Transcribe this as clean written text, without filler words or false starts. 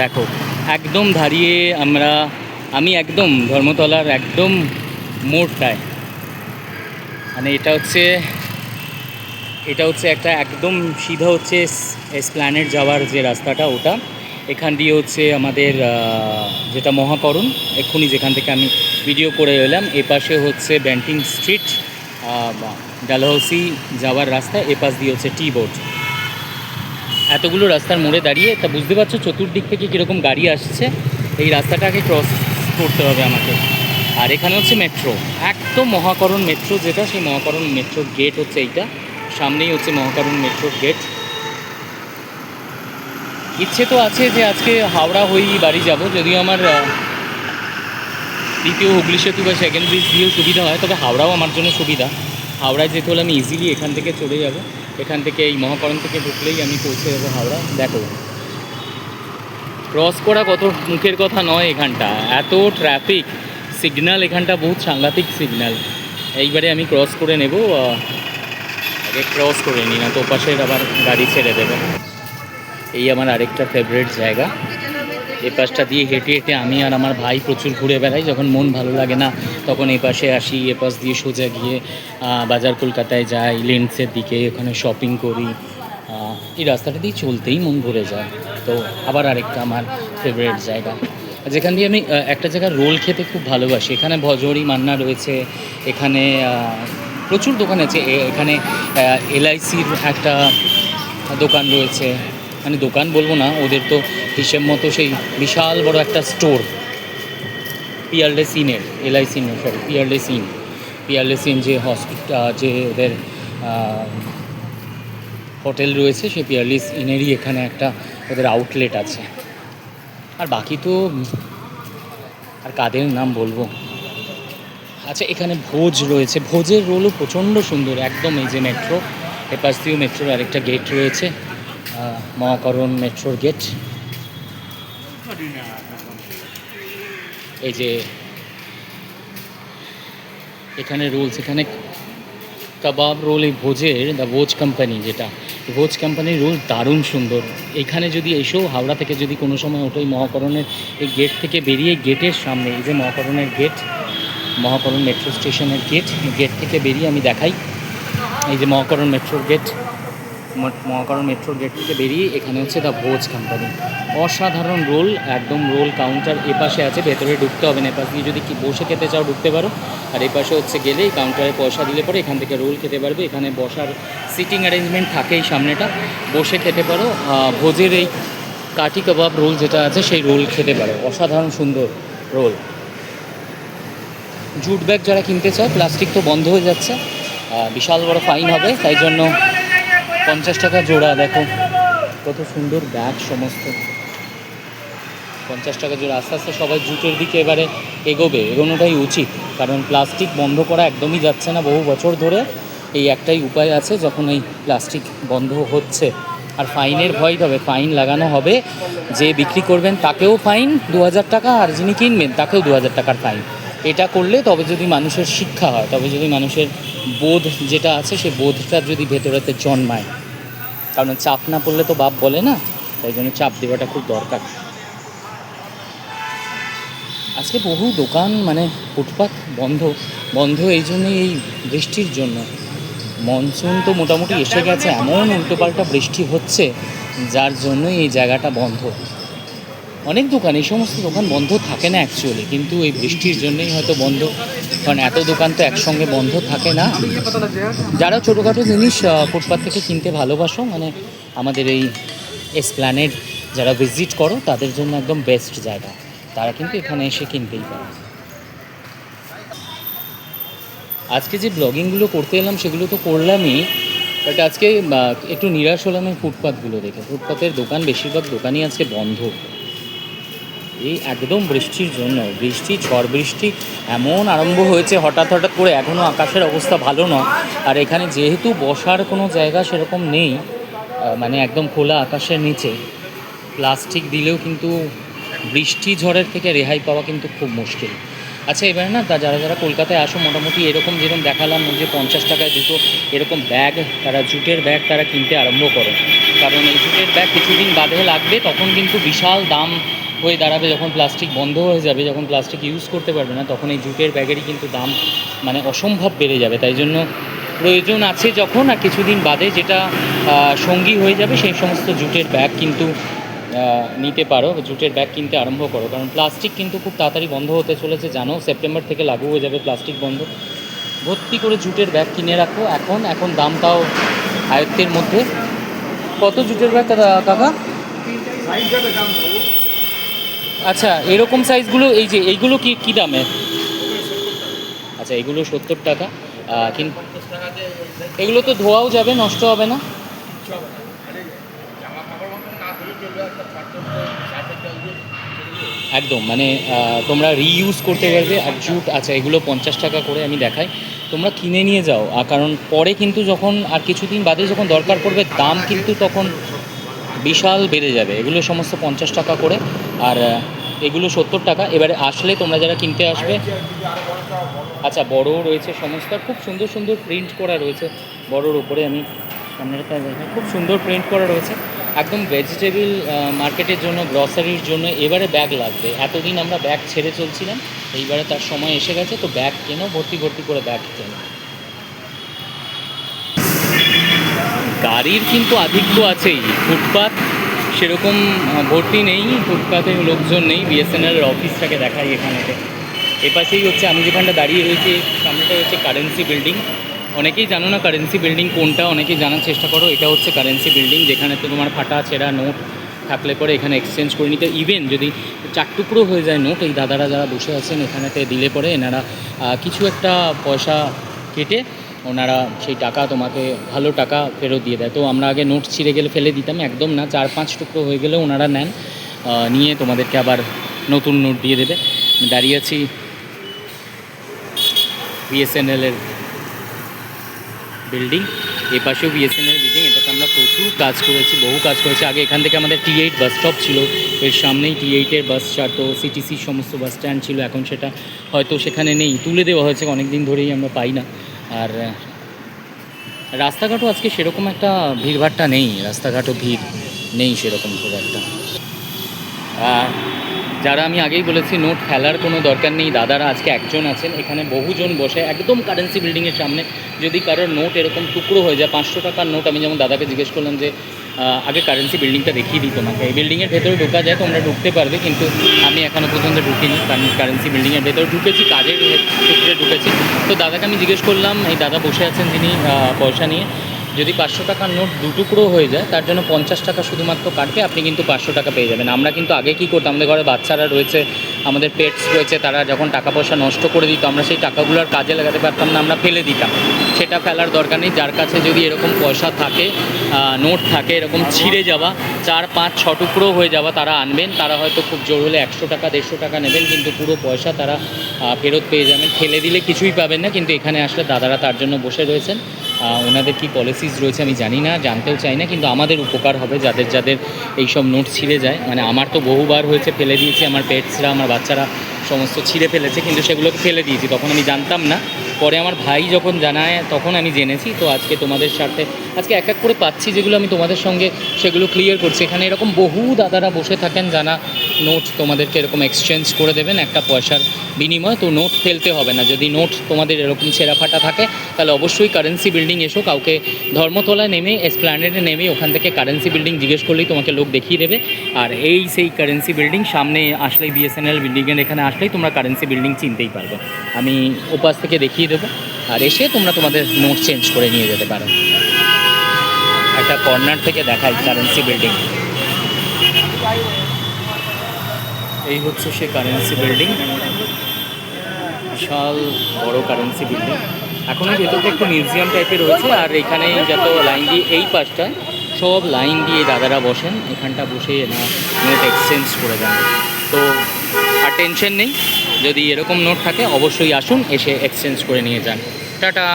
দেখো একদম দাঁড়িয়ে আমি একদম ধর্মতলার একদম মোড়টায়, মানে এটা হচ্ছে একটা একদম সিধা হচ্ছে এসপ্ল্যানেড যাওয়ার যে রাস্তাটা ওটা। এখান দিয়ে হচ্ছে আমাদের যেটা মহাকরণ, এক্ষুনি যেখান থেকে আমি ভিডিও করে এলাম, এপাশে হচ্ছে ব্যান্টিং স্ট্রিট, ডালহৌসি যাওয়ার রাস্তা, এপাশ দিয়ে হচ্ছে টি বোর্ড। এতগুলো রাস্তার মোড়ে দাঁড়িয়ে তা বুঝতে পারছো চতুর্দিক থেকে কীরকম গাড়ি আসছে। এই রাস্তাটাকে ক্রস করতে হবে আমাকে। আর এখানে হচ্ছে মেট্রো, একদম মহাকরণ মেট্রো যেটা, সেই মহাকরণ মেট্রোর গেট হচ্ছে এইটা, সামনেই হচ্ছে মহাকরণ মেট্রোর গেট। ইচ্ছে তো আছে যে আজকে হাওড়া হয়েই বাড়ি যাব, যদিও আমার দ্বিতীয় হুগলি সেতু বা সেকেন্ড ব্রিজ দিয়েও সুবিধা হয়, তবে হাওড়াও আমার জন্য সুবিধা। হাওড়ায় যেতে হলে আমি ইজিলি এখান থেকে চলে যাব, এখান থেকে এই মহাকরণ থেকে ঢুকলেই আমি পৌঁছে যাবো হাওড়া। দেখো ক্রস করা কত মুখের কথা নয়, এখানটা এত ট্রাফিক সিগন্যাল, এখানটা বহুত সাংঘাতিক সিগন্যাল। এইবারে আমি ক্রস করে নেব, আগে ক্রস করে নিই, না তো পাশের আবার গাড়ি ছেড়ে দেবে। এই আমার আরেকটা ফেভারিট জায়গা, এই পাশটা দিয়ে হেঁটে হেঁটে আমি আর আমার ভাই প্রচুর ঘুরে বেড়াই। যখন মন ভালো লাগে না তখন এই পাশে আসি, এ পাশ দিয়ে সোজা গিয়ে বাজার কলকাতায় যাই, লেন্সের দিকে, ওখানে শপিং করি। এই রাস্তাটা দিয়ে চলতেই মন ভরে যায়। তো আবার আরেকটা আমার ফেভারিট জায়গা, যেখান দিয়ে আমি একটা জায়গায় রোল খেতে খুব ভালোবাসি। এখানে ভজরি মান্না রয়েছে, এখানে প্রচুর দোকান আছে। এখানে এলআইসির একটা দোকান রয়েছে, মানে দোকান বলবো না, ওদের তো হিসেব মতো সেই বিশাল বড় একটা স্টোর, পিয়ারলেস ইনের, LIC no sorry Peerless inn যে হসপিটাল, যে ওদের হোটেল রয়েছে, সেই পিয়ারলেস ইনেরই এখানে একটা ওদের আউটলেট আছে। আর বাকি তো আর কাদের নাম বলবো। আচ্ছা এখানে ভোজ রয়েছে, ভোজের রোলও প্রচণ্ড সুন্দর, একদম এই যে মেট্রো, এপাশ দিয়েও মেট্রোর আরেকটা গেট রয়েছে, মহাকরণ মেট্রোর গেট। এই যে এখানে রোলস, এখানে কাবাব রোল, এই ভোজের দ্য ভোজ কোম্পানি, যেটা ভোজ কোম্পানির রোল দারুণ সুন্দর। এখানে যদি এসেও হাওড়া থেকে যদি কোনো সময় ওঠো, এই মহাকরণের এই গেট থেকে বেরিয়ে, গেটের সামনে এই যে মহাকরণের গেট, মহাকরণ মেট্রো স্টেশনের গেট থেকে বেরিয়ে আমি দেখাই, এই যে মহাকরণ মেট্রোর গেট, মহাকরণ মেট্রোর গেট থেকে বেরিয়ে এখানে হচ্ছে দ্য ভোজ কোম্পানি। অসাধারণ রোল, একদম রোল কাউন্টার এপাশে আছে, ভেতরে ঢুকতে হবে না, এপাশ দিয়ে যদি কি বসে খেতে চাও ঢুকতে পারো। আর এপাশে হচ্ছে গেলেই কাউন্টারে পয়সা দিলে পরে এখান থেকে রোল খেতে পারবে। এখানে বসার সিটিং অ্যারেঞ্জমেন্ট থাকেই, সামনেটা বসে খেতে পারো। ভোজের এই কাঠি কাবাব রোল যেটা আছে সেই রোল খেতে পারো, অসাধারণ সুন্দর রোল। জুট ব্যাগ যারা কিনতে চায়, প্লাস্টিক তো বন্ধ হয়ে যাচ্ছে, বিশাল বড় ফাইন হবে, তাই জন্য 50 টাকা জোড়া। দেখো কত সুন্দর ব্যাগ সমস্ত, 50 টাকা জোড়া। আস্তে আস্তে সবাই জুটের দিকে এবারে এগোনোটাই উচিত, কারণ প্লাস্টিক বন্ধ করা একদমই যাচ্ছে না বহু বছর ধরে। এই একটাই উপায় আছে, যখন এই প্লাস্টিক বন্ধ হচ্ছে। আর ফাইনের ভয় হবে, ফাইন লাগানো হবে, যে বিক্রি করবেন তাকেও ফাইন 2000 টাকা, আর যিনি কিনবেন তাকেও 2000 টাকার ফাইন। এটা করলে তবে যদি মানুষের শিক্ষা হয়, তবে যদি মানুষের বোধ যেটা আছে সেই বোধটা যদি ভেতরেতে জন্মায়, কারণ চাপ না পড়লে তো বাপ বলে না, তাই জন্য চাপ দেওয়াটা খুব দরকার। আজকে বহু দোকান, মানে ফুটপাত বন্ধ এই জন্যই, এই বৃষ্টির জন্য। মনসুন তো মোটামুটি এসে গেছে, এমন উল্টোপাল্টা বৃষ্টি হচ্ছে যার জন্যই এই জায়গাটা বন্ধ। অনেক দোকান, এই সমস্ত দোকান বন্ধ থাকে না অ্যাকচুয়ালি, কিন্তু এই বৃষ্টির জন্যই হয়তো বন্ধ, কারণ এত দোকান তো একসঙ্গে বন্ধ থাকে না। যারা ছোটোখাটো জিনিস ফুটপাত থেকে কিনতে ভালোবাসো, মানে আমাদের এই এসপ্ল্যানেড যারা ভিজিট করো, তাদের জন্য একদম বেস্ট জায়গা, তারা কিন্তু এখানে এসে কিনতেই পারে। আজকে যে ব্লগিংগুলো করতে এলাম সেগুলো তো করলামই, বাট আজকে একটু নিরাশ হলাম এই ফুটপাতগুলো দেখে। ফুটপাতের দোকান, বেশিরভাগ দোকানই আজকে বন্ধ, এই একদম বৃষ্টির জন্য। ঝড় বৃষ্টি এমন আরম্ভ হয়েছে হঠাৎ করে, এখনও আকাশের অবস্থা ভালো নয়। আর এখানে যেহেতু বসার কোনো জায়গা সেরকম নেই, মানে একদম খোলা আকাশের নিচে, প্লাস্টিক দিলেও কিন্তু বৃষ্টি ঝড়ের থেকে রেহাই পাওয়া কিন্তু খুব মুশকিল। আচ্ছা এবারে না যারা যারা কলকাতায় আসো মোটামুটি এরকম যেরকম দেখালাম যে 50 টাকায় দুটো এরকম ব্যাগ, তারা জুটের ব্যাগ তারা কিনতে আরম্ভ করো। কারণ এই জুটের ব্যাগ কিছুদিন বাদে লাগবে, তখন কিন্তু বিশাল দাম হয়ে দাঁড়াবে। যখন প্লাস্টিক বন্ধ হয়ে যাবে, যখন প্লাস্টিক ইউজ করতে পারবে না, তখন এই জুটের ব্যাগেরই কিন্তু দাম মানে অসম্ভব বেড়ে যাবে। তাই জন্য প্রয়োজন আছে যখন, আর কিছুদিন বাদে যেটা সঙ্গী হয়ে যাবে, সেই সমস্ত জুটের ব্যাগ কিন্তু নিতে পারো, জুটের ব্যাগ কিনতে আরম্ভ করো। কারণ প্লাস্টিক কিন্তু খুব তাড়াতাড়ি বন্ধ হতে চলেছে, জানো সেপ্টেম্বর থেকে লাগু হয়ে যাবে প্লাস্টিক বন্ধ। ভর্তি করে জুটের ব্যাগ কিনে রাখো এখন দামটাও আয়ত্তের মধ্যে। কত জুটের ব্যাগ কাকা? আচ্ছা এরকম সাইজগুলো এই যে এইগুলো কী দামে? আচ্ছা এগুলো 70 টাকা, কিন্তু এগুলো তো ধোয়াও যাবে, নষ্ট হবে না? একদম মানে তোমরা রিইউজ করতে পারবে। আর জুট আচ্ছা এগুলো 50 টাকা করে আমি দেখাই, তোমরা কিনে নিয়ে যাও। কারণ পরে কিন্তু যখন আর কিছুদিন বাদে যখন দরকার পড়বে, দাম কিন্তু তখন বিশাল বেড়ে যাবে। এগুলো সমস্ত 50 টাকা করে, আর এগুলো 70 টাকা। এবারে আসলে তোমরা যারা কিনতে আসবে, আচ্ছা বড়ও রয়েছে সমস্ত, খুব সুন্দর সুন্দর প্রিন্ট করা রয়েছে বড়োর উপরে। আমি সামনেটা দেখি, খুব সুন্দর প্রিন্ট করা রয়েছে। একদম ভেজিটেবল মার্কেটের জন্য, গ্রসারির জন্য এবারে ব্যাগ লাগবে। এতদিন আমরা ব্যাগ ছেড়ে চলছিলাম, এইবারে তার সময় এসে গেছে। তো ব্যাগ কেনো, ভর্তি ভর্তি করে ব্যাগ কেনো। গাড়ির কিন্তু আধিক্য আছেই, ফুটপাত সেরকম ভর্তি নেই, ফুটপাতে লোকজন নেই। বিএসএনএলের অফিসটাকে দেখাই এখানেতে। এপাশেই হচ্ছে আমি যেখানটা দাঁড়িয়ে রয়েছি, সামনেটাই হচ্ছে কারেন্সি বিল্ডিং। অনেকেই জানো না কারেন্সি বিল্ডিং কোনটা, অনেকেই জানার চেষ্টা করো। এটা হচ্ছে কারেন্সি বিল্ডিং, যেখানে তো তোমার ফাটা ছেঁড়া নোট থাকলে পরে এখানে এক্সচেঞ্জ করে নিতে, ইভেন যদি 4 টুকরো হয়ে যায় নোট, এই দাদারা যারা বসে আছেন এখানেতে দিলে পরে এনারা কিছু একটা পয়সা কেটে ওনারা সেই টাকা তোমাকে ভালো টাকা ফেরত দিয়ে দেয়। তো আমরা আগে নোট ছিঁড়ে গেলে ফেলে দিতাম, একদম না, 4-5 টুকরো হয়ে গেলে ওনারা নেন, নিয়ে তোমাদেরকে আবার নতুন নোট দিয়ে দেবে। দাঁড়িয়ে আছি বিএসএনএলের বিল্ডিং, এ পাশেও বিএসএনএল বিল্ডিং। এটাতে আমরা প্রচুর কাজ করেছি, বহু কাজ করেছি। আগে এখান থেকে আমাদের T8 বাস স্টপ ছিল, এর সামনেই T8-এর বাস ছাড়তো, সিটিসির সমস্ত বাস স্ট্যান্ড ছিল। এখন সেটা হয়তো সেখানে নেই, তুলে দেওয়া হয়েছে, অনেক দিন ধরেই আমরা পাই না। আর রাস্তাঘাটও আজকে সেরকম একটা ভিড়ভাট্টা নেই, রাস্তাঘাটও ভিড় নেই সেরকম খুব একটা। যারা আমি আগেই বলেছি নোট ফেলার কোনো দরকার নেই, দাদারা আজকে একজন আছেন, এখানে বহুজন বসে একদম কারেন্সি বিল্ডিংয়ের সামনে। যদি কারোর নোট এরকম টুকরো হয়ে যায়, 500 টাকার নোট, আমি যেমন দাদাকে জিজ্ঞেস করলাম যে আগে কারেন্সি বিল্ডিংটা দেখিয়ে দিই তোমাকে, এই বিল্ডিংয়ের ভেতরে ঢোকা যায়, তোমরা ঢুকতে পারবে, কিন্তু আমি এখনও পর্যন্ত ঢুকিনি। কারণ কারেন্সি বিল্ডিংয়ের ভেতরে ঢুকেছি, কাজের ক্ষেত্রে ঢুকেছি। তো দাদাকে আমি জিজ্ঞেস করলাম, এই দাদা বসে আছেন যিনি পয়সা নিয়ে, যদি 500 টাকার নোট 2 টুকরো হয়ে যায়, তার জন্য 50 টাকা শুধুমাত্র কাটবে, আপনি কিন্তু 500 টাকা পেয়ে যাবেন। আমরা কিন্তু আগে কী করতাম, আমাদের ঘরে বাচ্চারা রয়েছে, আমাদের পেটস রয়েছে, তারা যখন টাকা পয়সা নষ্ট করে দিত, আমরা সেই টাকাগুলোর কাজে লাগাতে পারতাম না, আমরা ফেলে দিতাম। সেটা ফেলার দরকার নেই। যার কাছে যদি এরকম পয়সা থাকে, নোট থাকে এরকম ছিঁড়ে যাওয়া, 4-5-6 টুকরো হয়ে যাওয়া, তারা আনবেন। তারা হয়তো খুব জোর হলে 100 টাকা 150 টাকা নেবেন, কিন্তু পুরো পয়সা তারা ফেরত পেয়ে যাবেন। ফেলে দিলে কিছুই পাবেন না, কিন্তু এখানে আসলে দাদারা তার জন্য বসে রয়েছেন। ওনাদের কী পলিসিস রয়েছে আমি জানি না, জানতেও চাই না, কিন্তু আমাদের উপকার হবে যাদের যাদের এইসব নোট ছিঁড়ে যায়। মানে আমার তো বহুবার হয়েছে, ফেলে দিয়েছি, আমার পেটসরা, আমার বাচ্চারা সমস্ত ছিঁড়ে ফেলেছে, কিন্তু সেগুলোকে ফেলে দিয়েছি, তখন আমি জানতাম না। পরে আমার ভাই যখন জানায় তখন আমি জেনেছি। তো আজকে তোমাদের সাথে আজকে এক এক করে পাচ্ছি যেগুলো আমি তোমাদের সঙ্গে, সেগুলো ক্লিয়ার করছি। এখানে এরকম বহু দাদারা বসে থাকেন যারা নোট তোমাদেরকে এরকম এক্সচেঞ্জ করে দেবেন একটা পয়সার বিনিময়ে। তো নোট ফেলতে হবে না। যদি নোট তোমাদের এরকম ছেঁড়া ফাটা থাকে, তাহলে অবশ্যই কারেন্সি বিল্ডিং এসো। কাউকে ধর্মতলায় নেমে, এসপ্ল্যানেডে নেমে, ওখান থেকে কারেন্সি বিল্ডিং জিজ্ঞেস করলেই তোমাকে লোক দেখিয়ে দেবে। আর এই সেই কারেন্সি বিল্ডিং, সামনে আসলেই বিএসএনএল বিল্ডিংয়ের এখানে আসলেই তোমরা কারেন্সি বিল্ডিং চিনতেই পারবে। আমি ওপাশ থেকে দেখিয়ে দেবো, আর এসে তোমরা তোমাদের নোট চেঞ্জ করে নিয়ে যেতে পারো। একটা কর্নার থেকে দেখাই কারেন্সি বিল্ডিং। এই হচ্ছে সে কারেন্সি বিল্ডিং, বিশাল বড় কারেন্সি বিল্ডিং। এখনও ভেতরটা একটু মিউজিয়াম টাইপের রয়েছে। আর এখানে যত লাইন দিয়ে, এই পাশটায় সব লাইন দিয়ে দাদারা বসেন, এখানটা বসে না নোট এক্সচেঞ্জ করে দেন। তো আর টেনশন নেই, যদি এরকম নোট থাকে অবশ্যই আসুন, এসে এক্সচেঞ্জ করে নিয়ে যান। টাটা।